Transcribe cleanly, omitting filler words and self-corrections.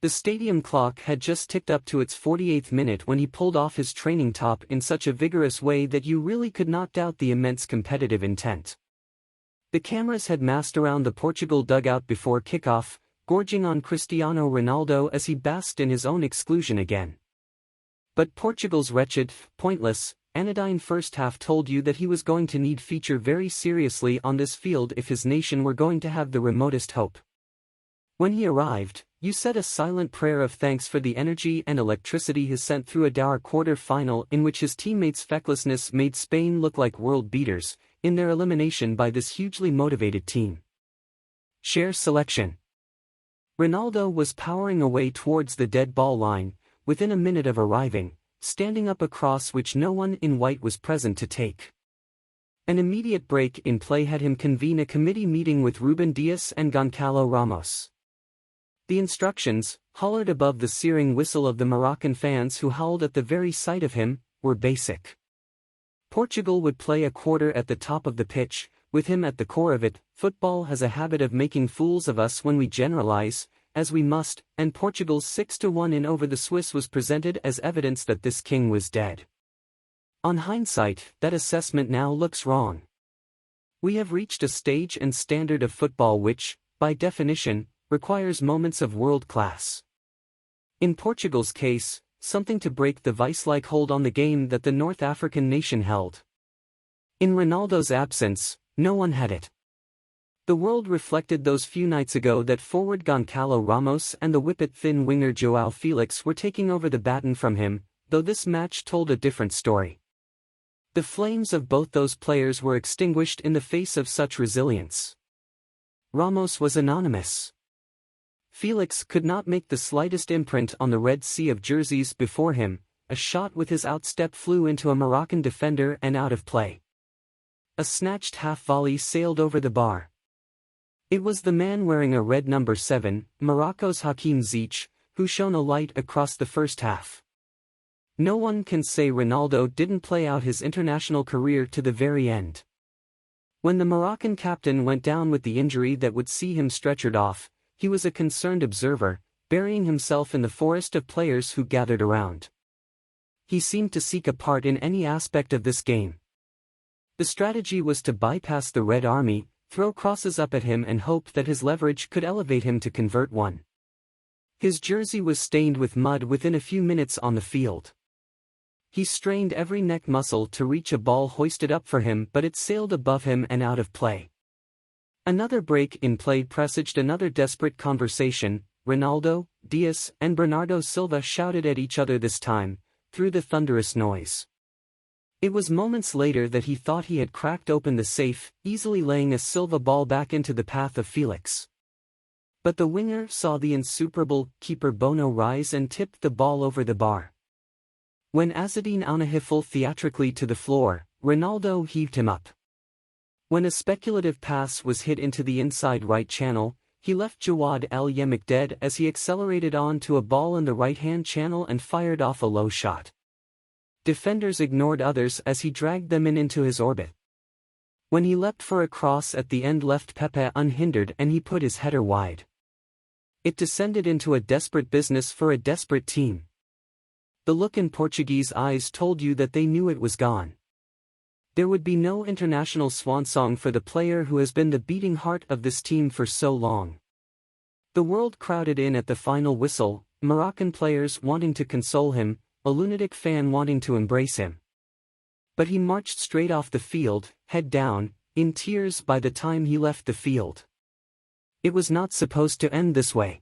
The stadium clock had just ticked up to its 48th minute when he pulled off his training top in such a vigorous way that you really could not doubt the immense competitive intent. The cameras had massed around the Portugal dugout before kickoff, gorging on Cristiano Ronaldo as he basked in his own exclusion again. But Portugal's wretched, pointless, anodyne first half told you that he was going to need feature very seriously on this field if his nation were going to have the remotest hope. When he arrived, you said a silent prayer of thanks for the energy and electricity he sent through a dour quarter-final in which his teammates' fecklessness made Spain look like world beaters, in their elimination by this hugely motivated team. Share selection. Ronaldo was powering away towards the dead ball line, within a minute of arriving, standing up a cross which no one in white was present to take. An immediate break in play had him convene a committee meeting with Rúben Dias and Goncalo Ramos. The instructions, hollered above the searing whistle of the Moroccan fans who howled at the very sight of him, were basic. Portugal would play a quarter at the top of the pitch, with him at the core of it. Football has a habit of making fools of us when we generalize, as we must, and Portugal's 6-1 in over the Swiss was presented as evidence that this king was dead. On hindsight, that assessment now looks wrong. We have reached a stage and standard of football which, by definition, requires moments of world class. In Portugal's case, something to break the vice-like hold on the game that the North African nation held. In Ronaldo's absence, no one had it. The world reflected those few nights ago that forward Goncalo Ramos and the whippet-thin winger João Felix were taking over the baton from him, though this match told a different story. The flames of both those players were extinguished in the face of such resilience. Ramos was anonymous. Felix could not make the slightest imprint on the red sea of jerseys before him. A shot with his outstep flew into a Moroccan defender and out of play. A snatched half-volley sailed over the bar. It was the man wearing a red number 7, Morocco's Hakim Ziyech, who shone a light across the first half. No one can say Ronaldo didn't play out his international career to the very end. When the Moroccan captain went down with the injury that would see him stretchered off, he was a concerned observer, burying himself in the forest of players who gathered around. He seemed to seek a part in any aspect of this game. The strategy was to bypass the Red Army, throw crosses up at him and hope that his leverage could elevate him to convert one. His jersey was stained with mud within a few minutes on the field. He strained every neck muscle to reach a ball hoisted up for him, but it sailed above him and out of play. Another break in play presaged another desperate conversation. Ronaldo, Dias, and Bernardo Silva shouted at each other this time, through the thunderous noise. It was moments later that he thought he had cracked open the safe, easily laying a Silva ball back into the path of Felix. But the winger saw the insuperable keeper Bono rise and tipped the ball over the bar. When Azzedine Ounahi fell theatrically to the floor, Ronaldo heaved him up. When a speculative pass was hit into the inside right channel, he left Jawad El Yemek dead as he accelerated on to a ball in the right-hand channel and fired off a low shot. Defenders ignored others as he dragged them into his orbit. When he leapt for a cross at the end, left Pepe unhindered and he put his header wide. It descended into a desperate business for a desperate team. The look in Portuguese eyes told you that they knew it was gone. There would be no international swansong for the player who has been the beating heart of this team for so long. The world crowded in at the final whistle, Moroccan players wanting to console him, a lunatic fan wanting to embrace him. But he marched straight off the field, head down, in tears by the time he left the field. It was not supposed to end this way.